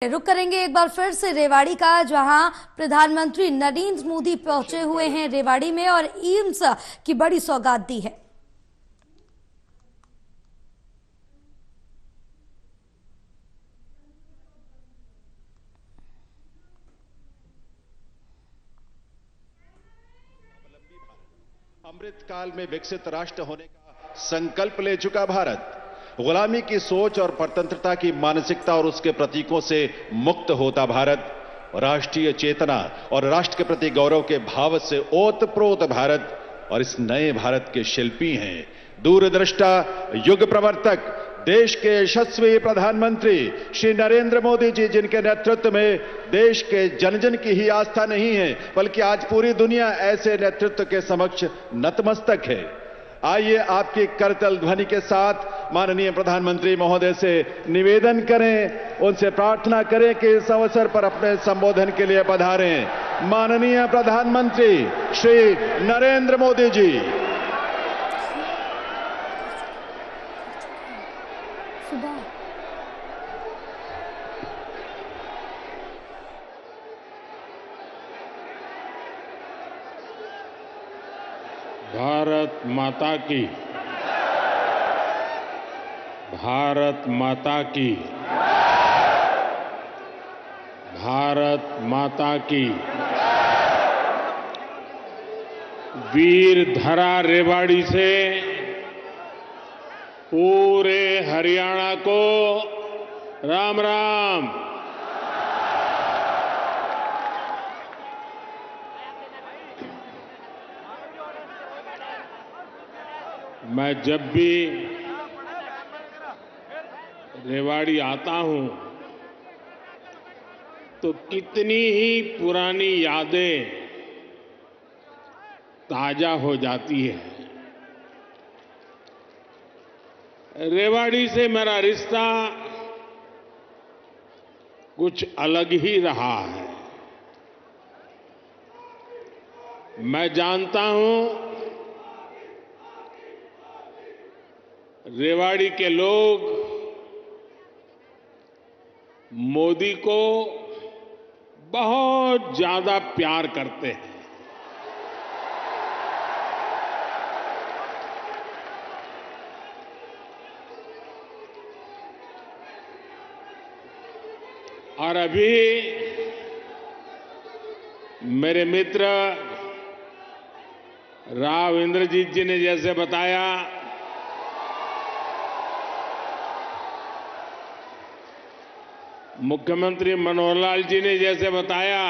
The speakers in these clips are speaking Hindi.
रुक करेंगे एक बार फिर से रेवाड़ी का, जहां प्रधानमंत्री नरेंद्र मोदी पहुंचे हुए हैं रेवाड़ी में और एम्स की बड़ी सौगात दी है। अमृत काल में विकसित राष्ट्र होने का संकल्प ले चुका भारत गुलामी की सोच और परतंत्रता की मानसिकता और उसके प्रतीकों से मुक्त होता भारत, राष्ट्रीय चेतना और राष्ट्र के प्रति गौरव के भाव से ओतप्रोत भारत और इस नए भारत के शिल्पी हैं दूरदृष्टा युग प्रवर्तक देश के यशस्वी प्रधानमंत्री श्री नरेंद्र मोदी जी, जिनके नेतृत्व में देश के जन जन की ही आस्था नहीं है बल्कि आज पूरी दुनिया ऐसे नेतृत्व के समक्ष नतमस्तक है। आइए आपकी करतल ध्वनि के साथ माननीय प्रधानमंत्री महोदय से निवेदन करें, उनसे प्रार्थना करें कि इस अवसर पर अपने संबोधन के लिए पधारें। माननीय प्रधानमंत्री श्री नरेंद्र मोदी जी। भारत माता की, भारत माता की, भारत माता की। वीर धरा रेवाड़ी से पूरे हरियाणा को राम राम। मैं जब भी रेवाड़ी आता हूं तो कितनी ही पुरानी यादें ताजा हो जाती है। रेवाड़ी से मेरा रिश्ता कुछ अलग ही रहा है। मैं जानता हूं रेवाड़ी के लोग मोदी को बहुत ज्यादा प्यार करते हैं। और अभी मेरे मित्र राव इंद्रजीत जी ने जैसे बताया, मुख्यमंत्री मनोहर लाल जी ने जैसे बताया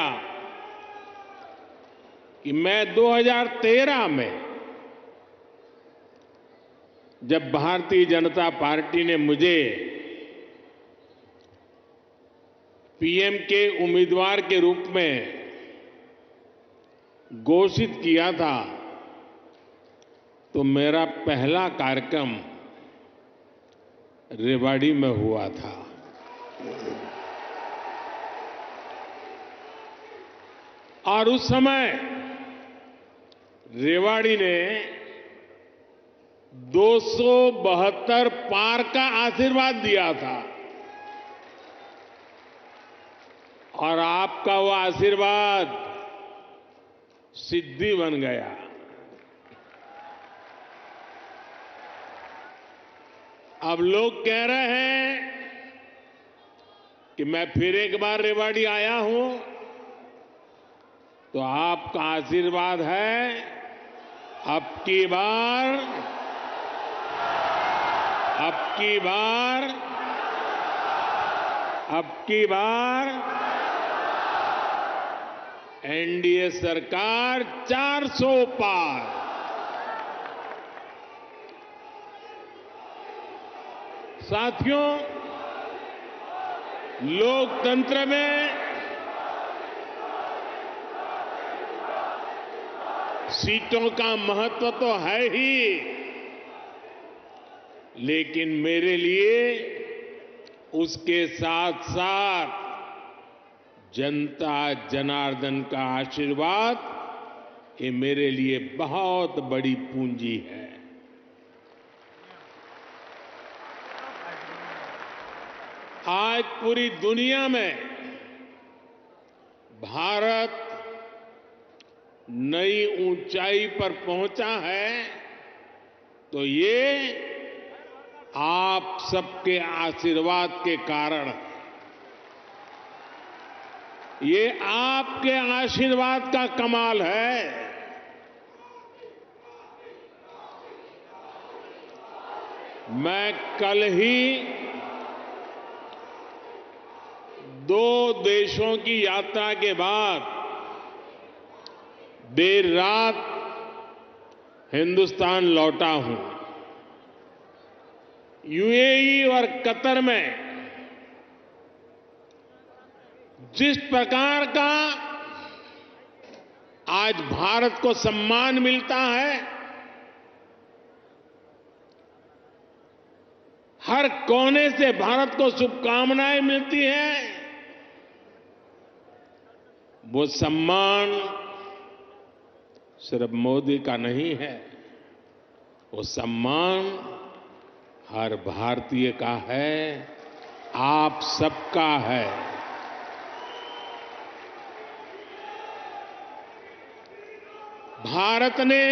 कि मैं 2013 में जब भारतीय जनता पार्टी ने मुझे पीएम के उम्मीदवार के रूप में घोषित किया था तो मेरा पहला कार्यक्रम रेवाड़ी में हुआ था। और उस समय रेवाड़ी ने 272 पार का आशीर्वाद दिया था और आपका वो आशीर्वाद सिद्धि बन गया। अब लोग कह रहे हैं कि मैं फिर एक बार रेवाड़ी आया हूं तो आपका आशीर्वाद है अब की बार, अब की बार, अब की बार एनडीए सरकार 400 पार। साथियों, लोकतंत्र में सीटों का महत्व तो है ही, लेकिन मेरे लिए उसके साथ साथ जनता जनार्दन का आशीर्वाद, ये मेरे लिए बहुत बड़ी पूंजी है। आज पूरी दुनिया में भारत नई ऊंचाई पर पहुंचा है तो ये आप सबके आशीर्वाद के कारण है। ये आपके आशीर्वाद का कमाल है। मैं कल ही 2 देशों की यात्रा के बाद देर रात हिंदुस्तान लौटा हूं। यूएई और कतर में जिस प्रकार का आज भारत को सम्मान मिलता है, हर कोने से भारत को शुभकामनाएं मिलती हैं, वो सम्मान सिर्फ मोदी का नहीं है, वो सम्मान हर भारतीय का है, आप सबका है। भारत ने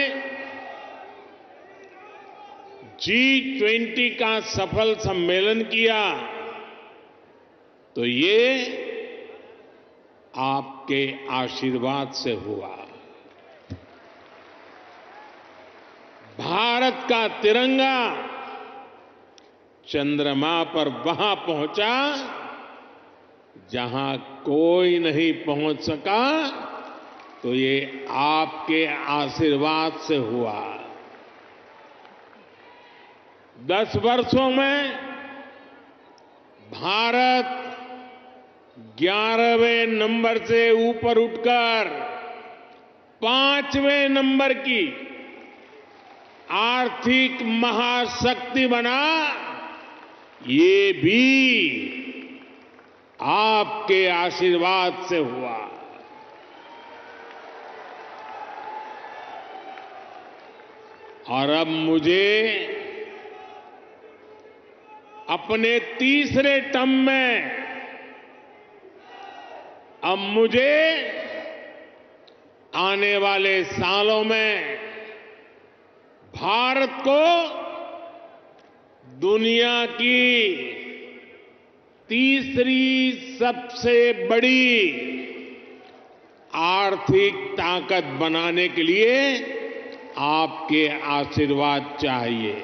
G20 का सफल सम्मेलन किया तो ये आपके आशीर्वाद से हुआ। भारत का तिरंगा चंद्रमा पर वहां पहुंचा जहां कोई नहीं पहुंच सका, तो ये आपके आशीर्वाद से हुआ। 10 वर्षों में भारत 11वें नंबर से ऊपर उठकर 5वें नंबर की आर्थिक महाशक्ति बना, ये भी आपके आशीर्वाद से हुआ। और अब मुझे अपने तीसरे टर्म में आने वाले सालों में भारत को दुनिया की तीसरी सबसे बड़ी आर्थिक ताकत बनाने के लिए आपके आशीर्वाद चाहिए।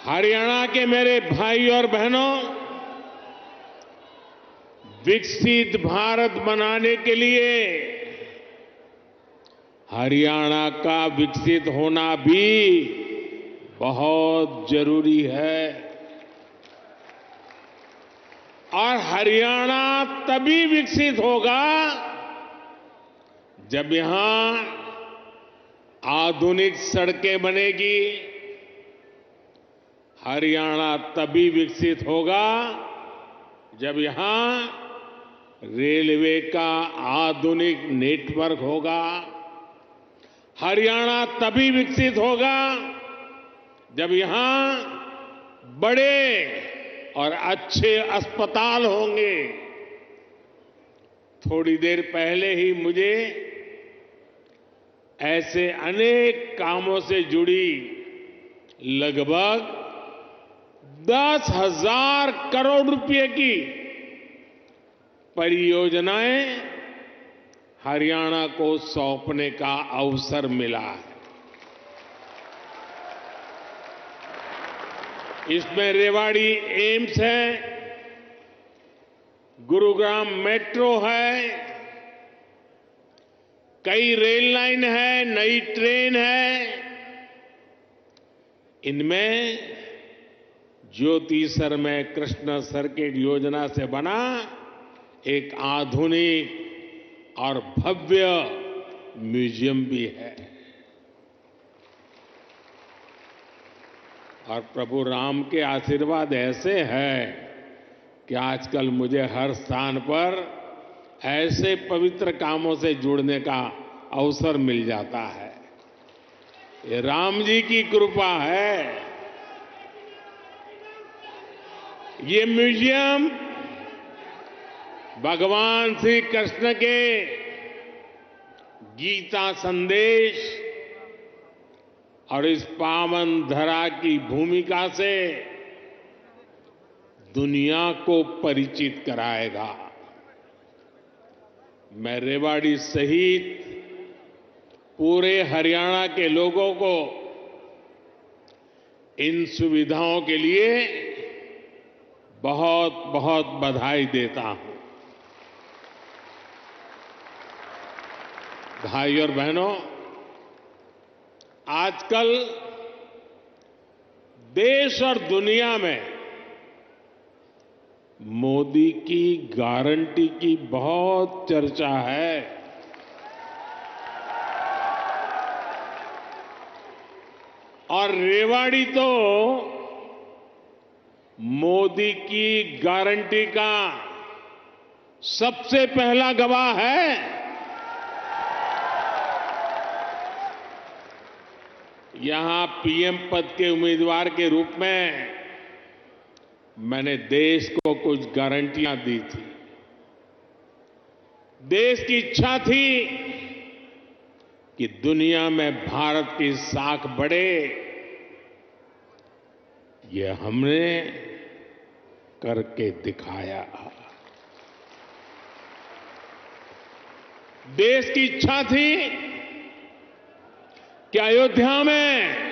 हरियाणा के मेरे भाई और बहनों, विकसित भारत बनाने के लिए हरियाणा का विकसित होना भी बहुत जरूरी है। और हरियाणा तभी विकसित होगा जब यहां आधुनिक सड़कें बनेगी। हरियाणा तभी विकसित होगा जब यहां रेलवे का आधुनिक नेटवर्क होगा। हरियाणा तभी विकसित होगा जब यहां बड़े और अच्छे अस्पताल होंगे। थोड़ी देर पहले ही मुझे ऐसे अनेक कामों से जुड़ी लगभग 10,000 करोड़ रुपए की परियोजनाएं हरियाणा को सौंपने का अवसर मिला है। इसमें रेवाड़ी एम्स है, गुरुग्राम मेट्रो है, कई रेल लाइन है, नई ट्रेन है। इनमें ज्योति सरमय कृष्ण सर्किट योजना से बना एक आधुनिक और भव्य म्यूजियम भी है। और प्रभु राम के आशीर्वाद ऐसे हैं कि आजकल मुझे हर स्थान पर ऐसे पवित्र कामों से जुड़ने का अवसर मिल जाता है। ये राम जी की कृपा है। ये म्यूजियम भगवान श्री कृष्ण के गीता संदेश और इस पावन धरा की भूमिका से दुनिया को परिचित कराएगा। मैं रेवाड़ी सहित पूरे हरियाणा के लोगों को इन सुविधाओं के लिए बहुत बहुत बधाई देता हूं। भाई और बहनों, आजकल देश और दुनिया में मोदी की गारंटी की बहुत चर्चा है। और रेवाड़ी तो मोदी की गारंटी का सबसे पहला गवाह है। यहां पीएम पद के उम्मीदवार के रूप में मैंने देश को कुछ गारंटियां दी थी। देश की इच्छा थी कि दुनिया में भारत की साख बढ़े। ये हमने करके दिखाया। देश की इच्छा थी कि अयोध्या में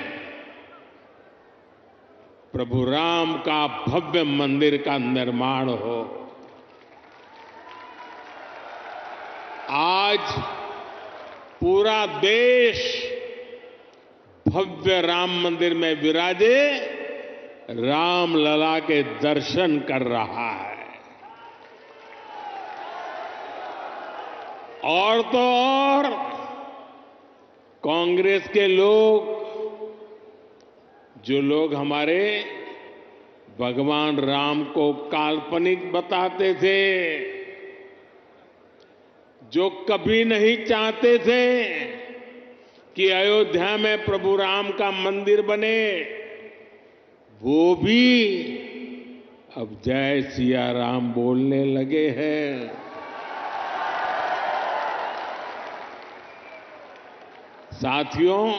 प्रभु राम का भव्य मंदिर का निर्माण हो। आज पूरा देश भव्य राम मंदिर में विराजे राम लला के दर्शन कर रहा है। और तो और कांग्रेस के लोग, जो लोग हमारे भगवान राम को काल्पनिक बताते थे, जो कभी नहीं चाहते थे कि अयोध्या में प्रभु राम का मंदिर बने, वो भी अब जय सिया राम बोलने लगे हैं। साथियों,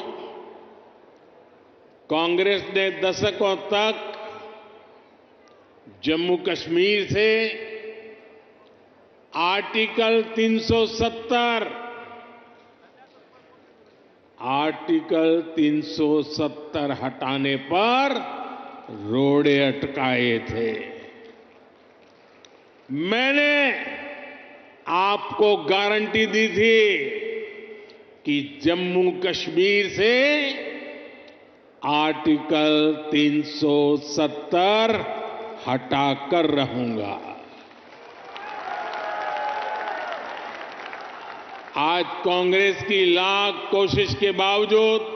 कांग्रेस ने दशकों तक जम्मू कश्मीर से आर्टिकल 370 हटाने पर रोड़े अटकाए थे। मैंने आपको गारंटी दी थी कि जम्मू कश्मीर से आर्टिकल 370 हटाकर रहूंगा। आज कांग्रेस की लाख कोशिश के बावजूद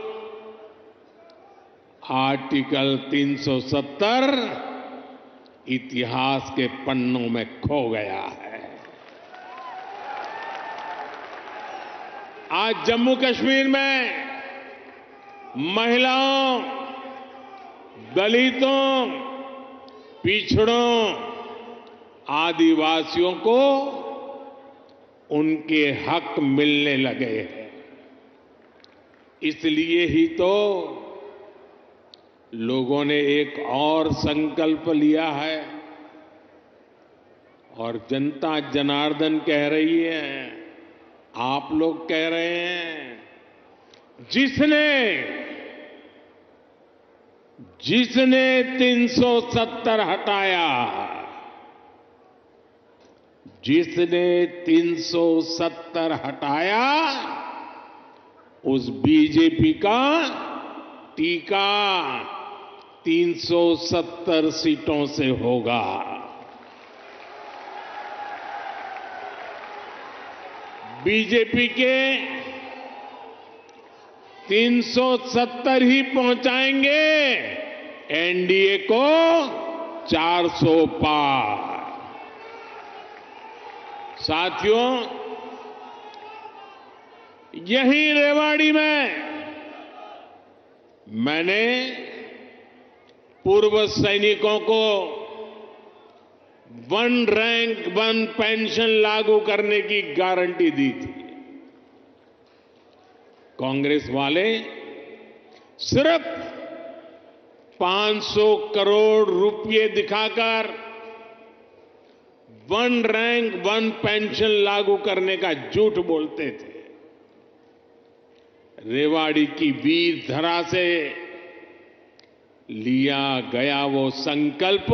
आर्टिकल 370 इतिहास के पन्नों में खो गया है। आज जम्मू कश्मीर में महिलाओं, दलितों, पिछड़ों, आदिवासियों को उनके हक मिलने लगे हैं। इसलिए ही तो लोगों ने एक और संकल्प लिया है और जनता जनार्दन कह रही है, आप लोग कह रहे हैं, जिसने 370 हटाया, जिसने 370 हटाया, उस बीजेपी का टीका 370 सीटों से होगा। बीजेपी के 370 ही पहुंचाएंगे एनडीए को 400 पार। साथियों, यही रेवाड़ी में मैंने पूर्व सैनिकों को वन रैंक वन पेंशन लागू करने की गारंटी दी थी। कांग्रेस वाले सिर्फ 500 करोड़ रुपए दिखाकर वन रैंक वन पेंशन लागू करने का झूठ बोलते थे। रेवाड़ी की वीर धरा से लिया गया वो संकल्प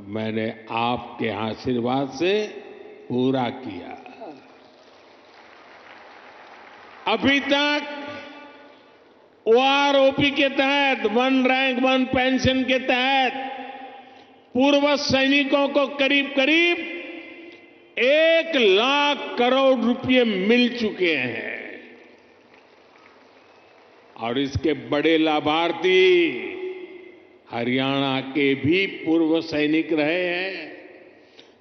मैंने आपके आशीर्वाद से पूरा किया। अभी तक ओआरओपी के तहत वन रैंक वन पेंशन के तहत पूर्व सैनिकों को करीब करीब 1 लाख करोड़ रुपए मिल चुके हैं और इसके बड़े लाभार्थी हरियाणा के भी पूर्व सैनिक रहे हैं।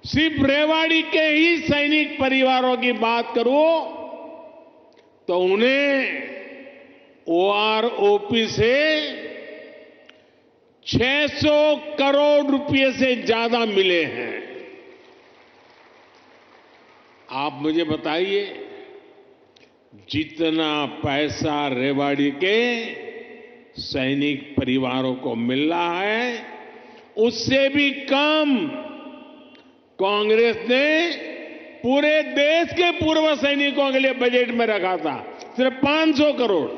सिर्फ रेवाड़ी के ही सैनिक परिवारों की बात करूं तो उन्हें ओआरओपी से 600 करोड़ रुपए से ज्यादा मिले हैं। आप मुझे बताइए, जितना पैसा रेवाड़ी के सैनिक परिवारों को मिल रहा है उससे भी कम कांग्रेस ने पूरे देश के पूर्व सैनिकों के लिए बजट में रखा था, सिर्फ 500 करोड़।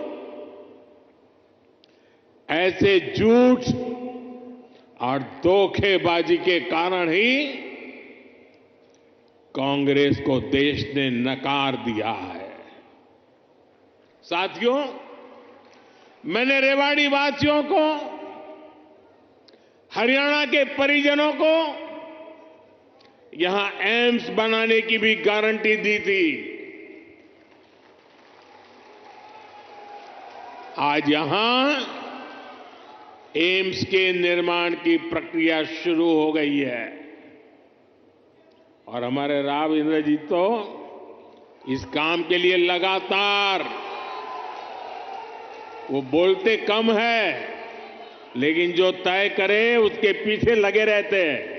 ऐसे झूठ और धोखेबाजी के कारण ही कांग्रेस को देश ने नकार दिया है। साथियों, मैंने रेवाड़ी वासियों को, हरियाणा के परिजनों को यहां एम्स बनाने की भी गारंटी दी थी। आज यहां एम्स के निर्माण की प्रक्रिया शुरू हो गई है और हमारे राव इंद्रजीत तो इस काम के लिए लगातार, वो बोलते कम है लेकिन जो तय करे उसके पीछे लगे रहते हैं।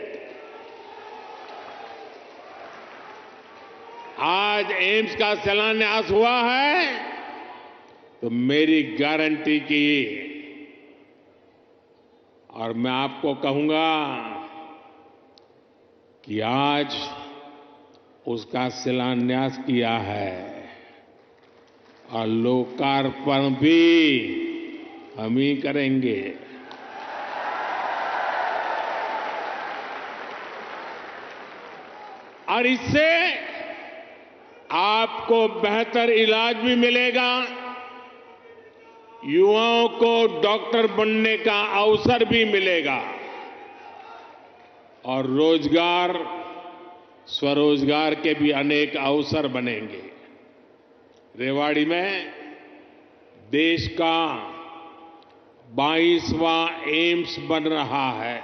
आज एम्स का शिलान्यास हुआ है तो मेरी गारंटी की, और मैं आपको कहूंगा कि आज उसका शिलान्यास किया है और लोकार्पण भी हम ही करेंगे। और इससे आपको बेहतर इलाज भी मिलेगा, युवाओं को डॉक्टर बनने का अवसर भी मिलेगा और रोजगार, स्वरोजगार के भी अनेक अवसर बनेंगे। रेवाड़ी में देश का 22वां एम्स बन रहा है।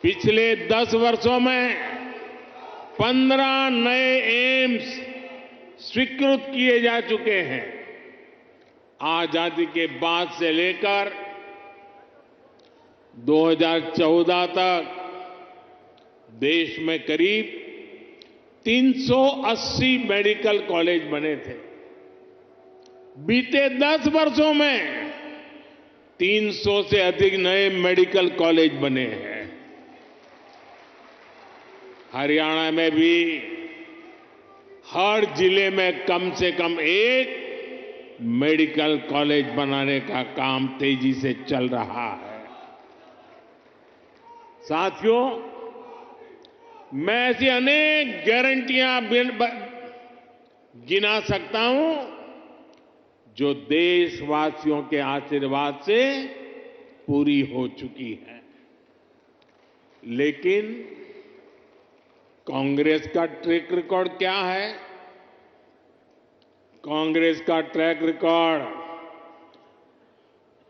पिछले 10 वर्षों में 15 नए एम्स स्वीकृत किए जा चुके हैं। आजादी के बाद से लेकर 2014 तक देश में करीब 380 मेडिकल कॉलेज बने थे। बीते 10 वर्षों में 300 से अधिक नए मेडिकल कॉलेज बने हैं। हरियाणा में भी हर जिले में कम से कम एक मेडिकल कॉलेज बनाने का काम तेजी से चल रहा है। साथियों, मैं ऐसी अनेक गारंटियां गिना सकता हूं जो देशवासियों के आशीर्वाद से पूरी हो चुकी है। लेकिन कांग्रेस का ट्रैक रिकॉर्ड क्या है? कांग्रेस का ट्रैक रिकॉर्ड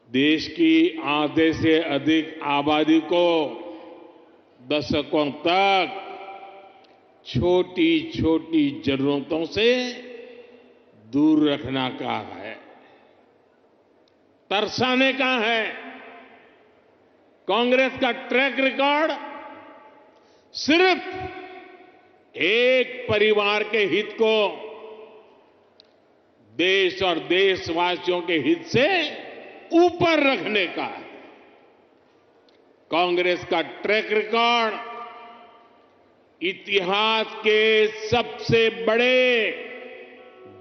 देश की आधे से अधिक आबादी को दशकों तक छोटी छोटी जरूरतों से दूर रखना का है, तरसाने का है। कांग्रेस का ट्रैक रिकॉर्ड सिर्फ एक परिवार के हित को देश और देशवासियों के हित से ऊपर रखने का है। कांग्रेस का ट्रैक रिकॉर्ड इतिहास के सबसे बड़े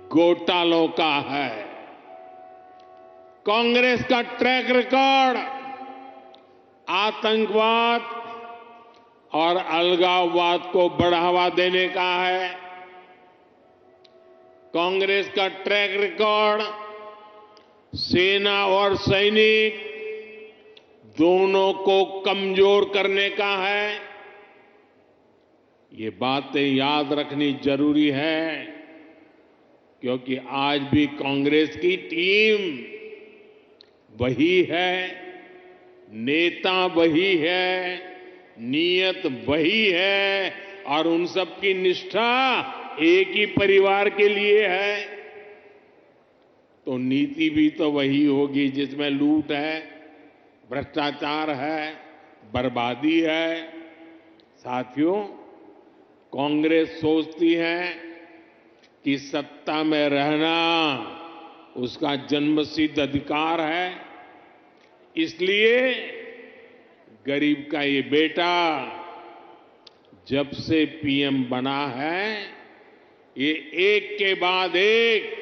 घोटालों का है। कांग्रेस का ट्रैक रिकॉर्ड आतंकवाद और अलगाववाद को बढ़ावा देने का है। कांग्रेस का ट्रैक रिकॉर्ड सेना और सैनिक दोनों को कमजोर करने का है। ये बातें याद रखनी जरूरी है, क्योंकि आज भी कांग्रेस की टीम वही है, नेता वही है, नीयत वही है और उन सब की निष्ठा एक ही परिवार के लिए है। तो नीति भी तो वही होगी जिसमें लूट है, भ्रष्टाचार है, बर्बादी है। साथियों, कांग्रेस सोचती है कि सत्ता में रहना उसका जन्मसिद्ध अधिकार है, इसलिए गरीब का ये बेटा जब से पीएम बना है, ये एक के बाद एक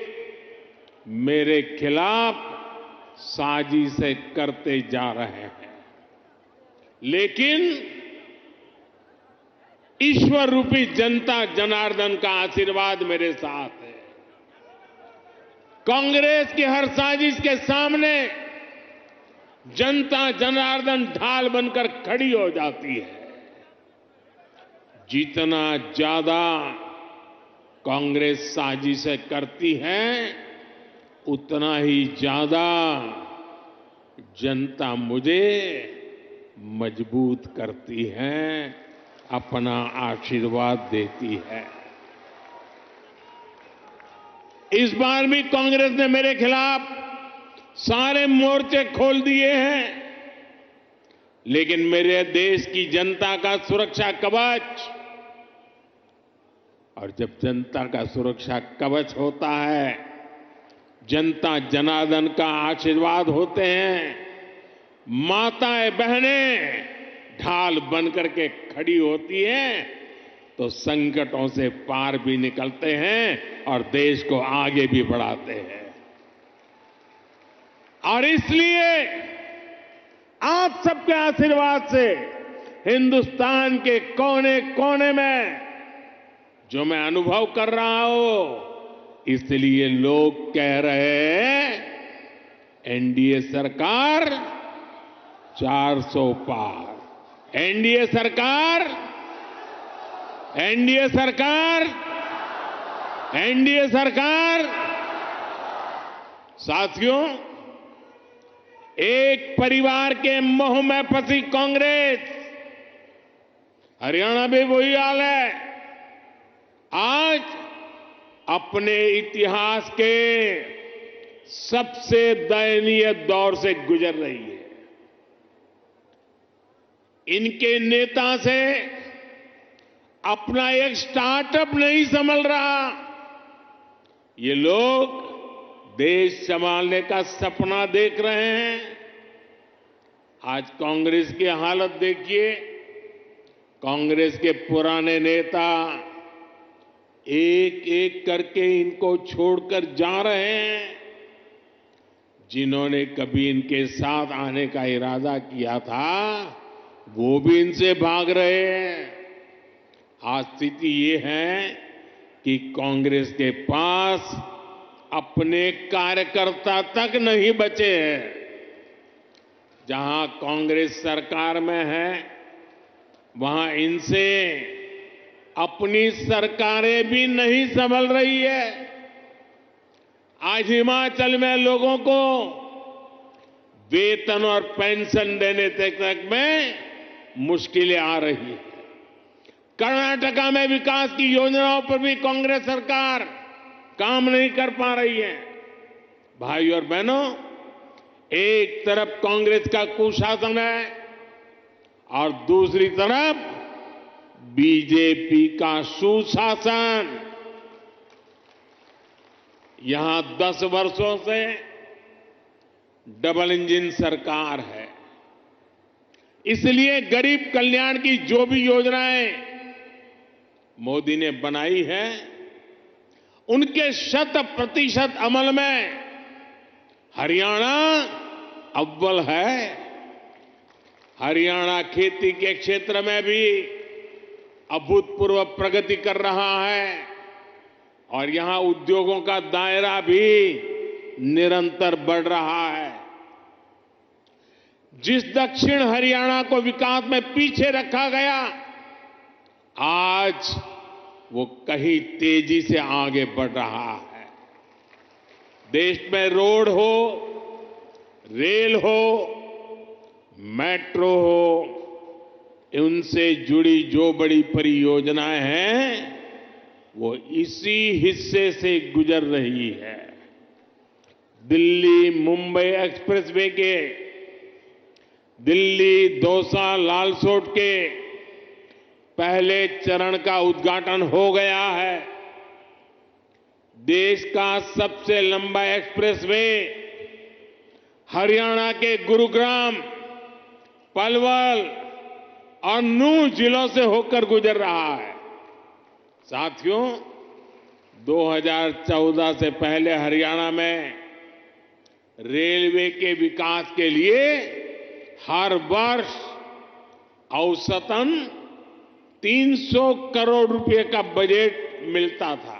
मेरे खिलाफ साजिशें करते जा रहे हैं। लेकिन ईश्वर रूपी जनता जनार्दन का आशीर्वाद मेरे साथ है। कांग्रेस की हर साजिश के सामने जनता जनार्दन ढाल बनकर खड़ी हो जाती है। जितना ज्यादा कांग्रेस साजिशें करती है, उतना ही ज्यादा जनता मुझे मजबूत करती है, अपना आशीर्वाद देती है। इस बार भी कांग्रेस ने मेरे खिलाफ सारे मोर्चे खोल दिए हैं, लेकिन मेरे देश की जनता का सुरक्षा कवच, और जब जनता का सुरक्षा कवच होता है, जनता जनार्दन का आशीर्वाद होते हैं, माताएं बहनें ढाल बनकर के खड़ी होती हैं, तो संकटों से पार भी निकलते हैं और देश को आगे भी बढ़ाते हैं। और इसलिए आप सबके आशीर्वाद से हिंदुस्तान के कोने कोने में जो मैं अनुभव कर रहा हूं, इसलिए लोग कह रहे हैं एनडीए सरकार 400 पार। एनडीए सरकार, एनडीए सरकार, एनडीए सरकार। साथियों, एक परिवार के मोह में फंसी कांग्रेस, हरियाणा में वही हाल है, आज अपने इतिहास के सबसे दयनीय दौर से गुजर रही है। इनके नेता से अपना एक स्टार्टअप नहीं संभल रहा। ये लोग देश संभालने का सपना देख रहे हैं। आज कांग्रेस की हालत देखिए। कांग्रेस के पुराने नेता एक एक करके इनको छोड़कर जा रहे हैं। जिन्होंने कभी इनके साथ आने का इरादा किया था, वो भी इनसे भाग रहे हैं। आज स्थिति ये है कि कांग्रेस के पास अपने कार्यकर्ता तक नहीं बचे हैं। जहां कांग्रेस सरकार में है, वहां इनसे अपनी सरकारें भी नहीं संभल रही है। आज हिमाचल में लोगों को वेतन और पेंशन देने तक में मुश्किलें आ रही है। कर्नाटका में विकास की योजनाओं पर भी कांग्रेस सरकार काम नहीं कर पा रही है। भाई और बहनों, एक तरफ कांग्रेस का कुशासन है और दूसरी तरफ बीजेपी का सुशासन। यहां 10 वर्षों से डबल इंजन सरकार है। इसलिए गरीब कल्याण की जो भी योजनाएं मोदी ने बनाई है, उनके 100% अमल में हरियाणा अव्वल है। हरियाणा खेती के क्षेत्र में भी अभूतपूर्व प्रगति कर रहा है और यहां उद्योगों का दायरा भी निरंतर बढ़ रहा है। जिस दक्षिण हरियाणा को विकास में पीछे रखा गया, आज वो कहीं तेजी से आगे बढ़ रहा है। देश में रोड हो, रेल हो, मेट्रो हो, उनसे जुड़ी जो बड़ी परियोजनाएं हैं, वो इसी हिस्से से गुजर रही है। दिल्ली मुंबई एक्सप्रेसवे के, दिल्ली दौसा लालसोट के पहले चरण का उद्घाटन हो गया है। देश का सबसे लंबा एक्सप्रेसवे हरियाणा के गुरुग्राम, पलवल और नूंह जिलों से होकर गुजर रहा है। साथियों, 2014 से पहले हरियाणा में रेलवे के विकास के लिए हर वर्ष औसतन 300 करोड़ रुपए का बजट मिलता था।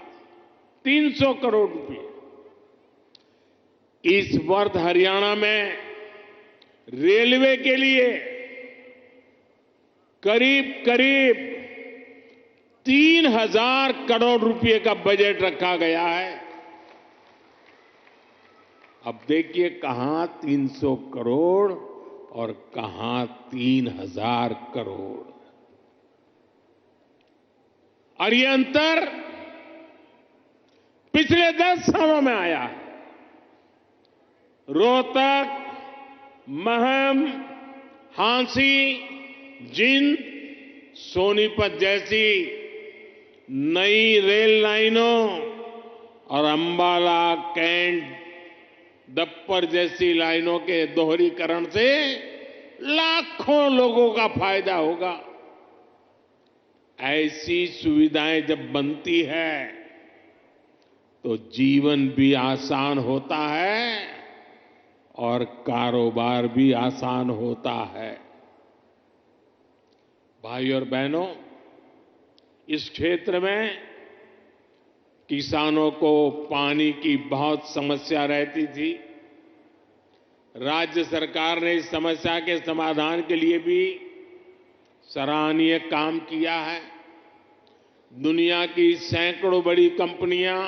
300 करोड़ रुपए। इस वर्ष हरियाणा में रेलवे के लिए करीब करीब 3000 करोड़ रुपए का बजट रखा गया है। अब देखिए, कहां 300 करोड़ और कहां 3000 करोड़, और ये अंतर पिछले 10 सालों में आया है। रोहतक, महम, हांसी, जिंद, सोनीपत जैसी नई रेल लाइनों और अंबाला, कैंट, दप्पर जैसी लाइनों के दोहरीकरण से लाखों लोगों का फायदा होगा। ऐसी सुविधाएं जब बनती है तो जीवन भी आसान होता है और कारोबार भी आसान होता है। भाई और बहनों, इस क्षेत्र में किसानों को पानी की बहुत समस्या रहती थी। राज्य सरकार ने इस समस्या के समाधान के लिए भी सराहनीय काम किया है। दुनिया की सैकड़ों बड़ी कंपनियां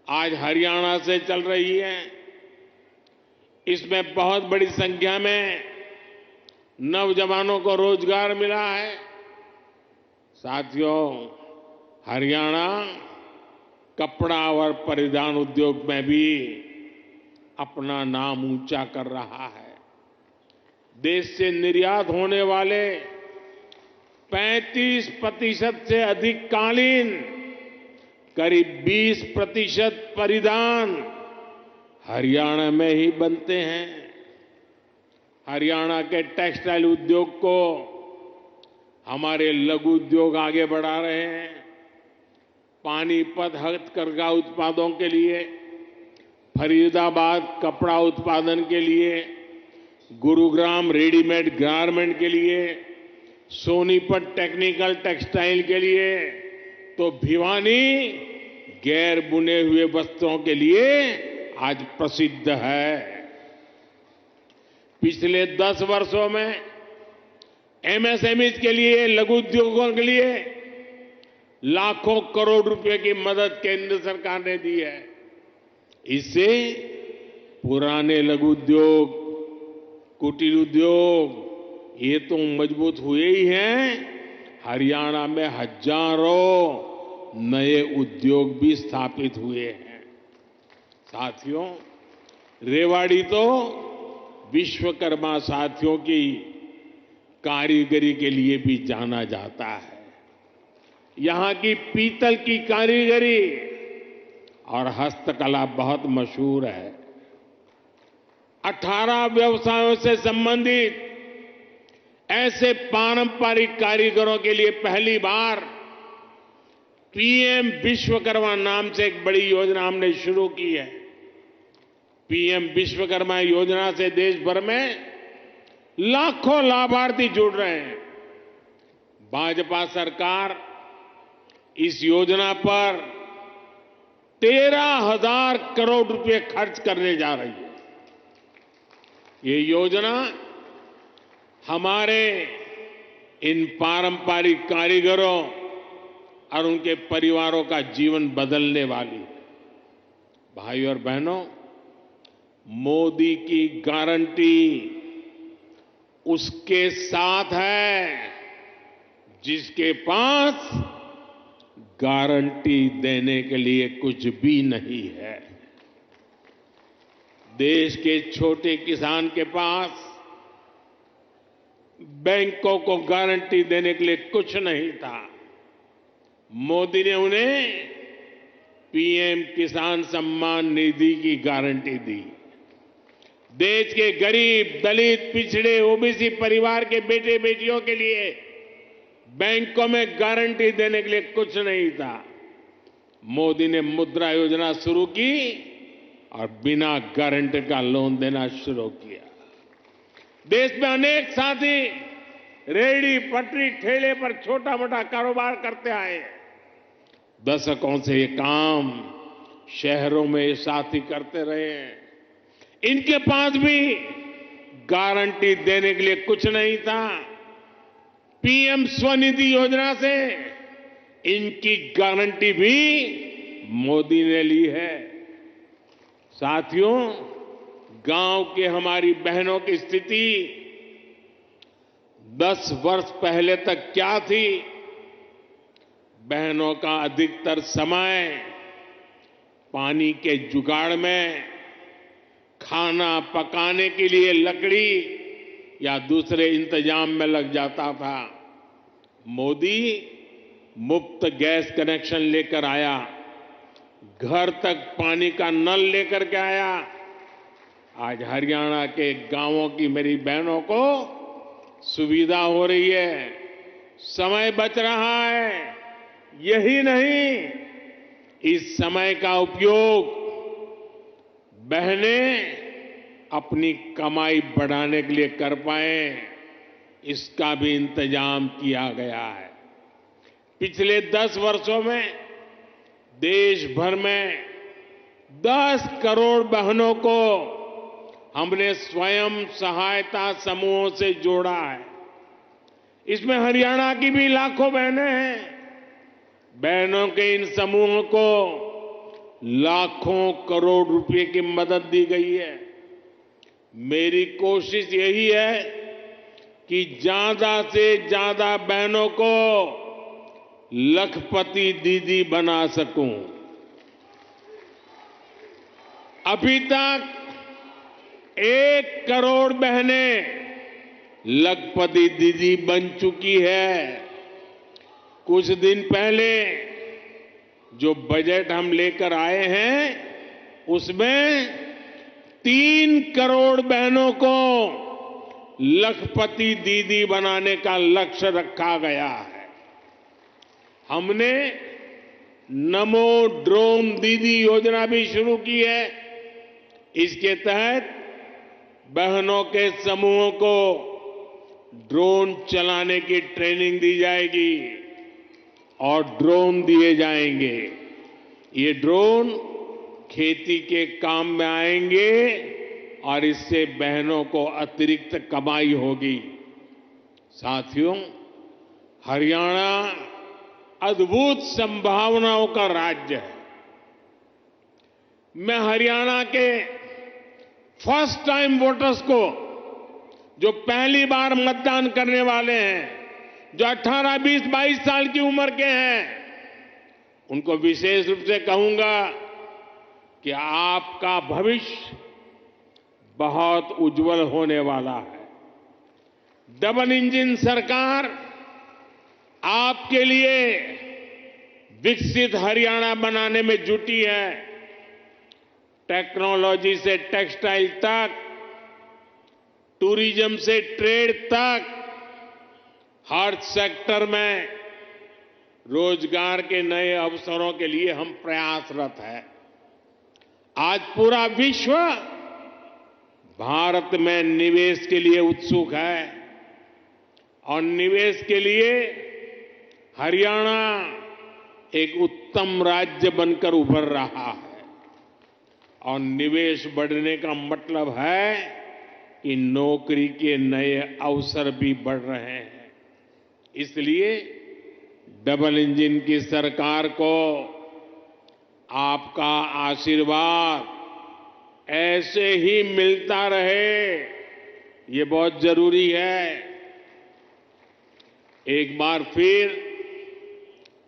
आज हरियाणा से चल रही हैं। इसमें बहुत बड़ी संख्या में नौजवानों को रोजगार मिला है। साथियों, हरियाणा कपड़ा और परिधान उद्योग में भी अपना नाम ऊंचा कर रहा है। देश से निर्यात होने वाले 35% से अधिक कालीन, करीब 20% परिधान हरियाणा में ही बनते हैं। हरियाणा के टेक्सटाइल उद्योग को हमारे लघु उद्योग आगे बढ़ा रहे हैं। पानीपत हथकरघा उत्पादों के लिए, फरीदाबाद कपड़ा उत्पादन के लिए, गुरुग्राम रेडीमेड गारमेंट के लिए, सोनीपत टेक्निकल टेक्सटाइल के लिए, तो भिवानी गैर बुने हुए वस्त्रों के लिए आज प्रसिद्ध है। पिछले 10 वर्षों में एमएसएमई के लिए, लघु उद्योगों के लिए लाखों करोड़ रुपए की मदद केंद्र सरकार ने दी है। इससे पुराने लघु उद्योग, कुटीर उद्योग ये तो मजबूत हुए ही हैं, हरियाणा में हजारों नए उद्योग भी स्थापित हुए हैं। साथियों, रेवाड़ी तो विश्वकर्मा साथियों की कारीगरी के लिए भी जाना जाता है। यहां की पीतल की कारीगरी और हस्तकला बहुत मशहूर है। 18 व्यवसायों से संबंधित ऐसे पारंपरिक कारीगरों के लिए पहली बार पीएम विश्वकर्मा नाम से एक बड़ी योजना हमने शुरू की है। पीएम विश्वकर्मा योजना से देश भर में लाखों लाभार्थी जुड़ रहे हैं। भाजपा सरकार इस योजना पर 13,000 करोड़ रुपए खर्च करने जा रही है। ये योजना हमारे इन पारंपरिक कारीगरों और उनके परिवारों का जीवन बदलने वाली है। भाई और बहनों, मोदी की गारंटी उसके साथ है जिसके पास गारंटी देने के लिए कुछ भी नहीं है। देश के छोटे किसान के पास बैंकों को गारंटी देने के लिए कुछ नहीं था। मोदी ने उन्हें पीएम किसान सम्मान निधि की गारंटी दी। देश के गरीब, दलित, पिछड़े, ओबीसी परिवार के बेटे बेटियों के लिए बैंकों में गारंटी देने के लिए कुछ नहीं था। मोदी ने मुद्रा योजना शुरू की और बिना गारंटी का लोन देना शुरू किया। देश में अनेक साथी रेहड़ी, पटरी, ठेले पर छोटा मोटा कारोबार करते आए। दशकों से ये काम शहरों में ये साथी करते रहे हैं। इनके पास भी गारंटी देने के लिए कुछ नहीं था। पीएम स्वनिधि योजना से इनकी गारंटी भी मोदी ने ली है। साथियों, गांव के हमारी बहनों की स्थिति 10 वर्ष पहले तक क्या थी? बहनों का अधिकतर समय पानी के जुगाड़ में, खाना पकाने के लिए लकड़ी या दूसरे इंतजाम में लग जाता था। मोदी मुफ्त गैस कनेक्शन लेकर आया, घर तक पानी का नल लेकर के आया। आज हरियाणा के गांवों की मेरी बहनों को सुविधा हो रही है, समय बच रहा है। यही नहीं, इस समय का उपयोग बहनें अपनी कमाई बढ़ाने के लिए कर पाए, इसका भी इंतजाम किया गया है। पिछले 10 वर्षों में देश भर में 10 करोड़ बहनों को हमने स्वयं सहायता समूहों से जोड़ा है। इसमें हरियाणा की भी लाखों बहनें हैं। बहनों के इन समूहों को लाखों करोड़ रुपए की मदद दी गई है। मेरी कोशिश यही है कि ज्यादा से ज्यादा बहनों को लखपति दीदी बना सकूं। अभी तक 1 करोड़ बहनें लखपति दीदी बन चुकी है। कुछ दिन पहले जो बजट हम लेकर आए हैं, उसमें 3 करोड़ बहनों को लखपति दीदी बनाने का लक्ष्य रखा गया है। हमने नमो ड्रोन दीदी योजना भी शुरू की है। इसके तहत बहनों के समूहों को ड्रोन चलाने की ट्रेनिंग दी जाएगी और ड्रोन दिए जाएंगे। ये ड्रोन खेती के काम में आएंगे और इससे बहनों को अतिरिक्त कमाई होगी। साथियों, हरियाणा अद्भुत संभावनाओं का राज्य है। मैं हरियाणा के फर्स्ट टाइम वोटर्स को, जो पहली बार मतदान करने वाले हैं, जो 18, 20, 22 साल की उम्र के हैं, उनको विशेष रूप से कहूंगा कि आपका भविष्य बहुत उज्जवल होने वाला है। डबल इंजन सरकार आपके लिए विकसित हरियाणा बनाने में जुटी है। टेक्नोलॉजी से टेक्सटाइल तक, टूरिज्म से ट्रेड तक, हर सेक्टर में रोजगार के नए अवसरों के लिए हम प्रयासरत हैं। आज पूरा विश्व भारत में निवेश के लिए उत्सुक है और निवेश के लिए हरियाणा एक उत्तम राज्य बनकर उभर रहा है। और निवेश बढ़ने का मतलब है कि नौकरी के नए अवसर भी बढ़ रहे हैं। इसलिए डबल इंजन की सरकार को आपका आशीर्वाद ऐसे ही मिलता रहे, ये बहुत जरूरी है। एक बार फिर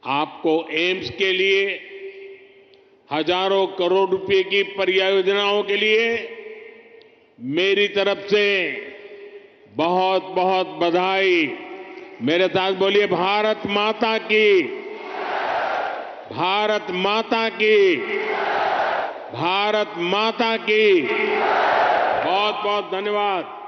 आपको एम्स के लिए हजारों करोड़ रुपए की परियोजनाओं के लिए मेरी तरफ से बहुत बहुत बधाई। मेरे साथ बोलिए, भारत माता की, भारत माता की, भारत माता की। बहुत बहुत धन्यवाद।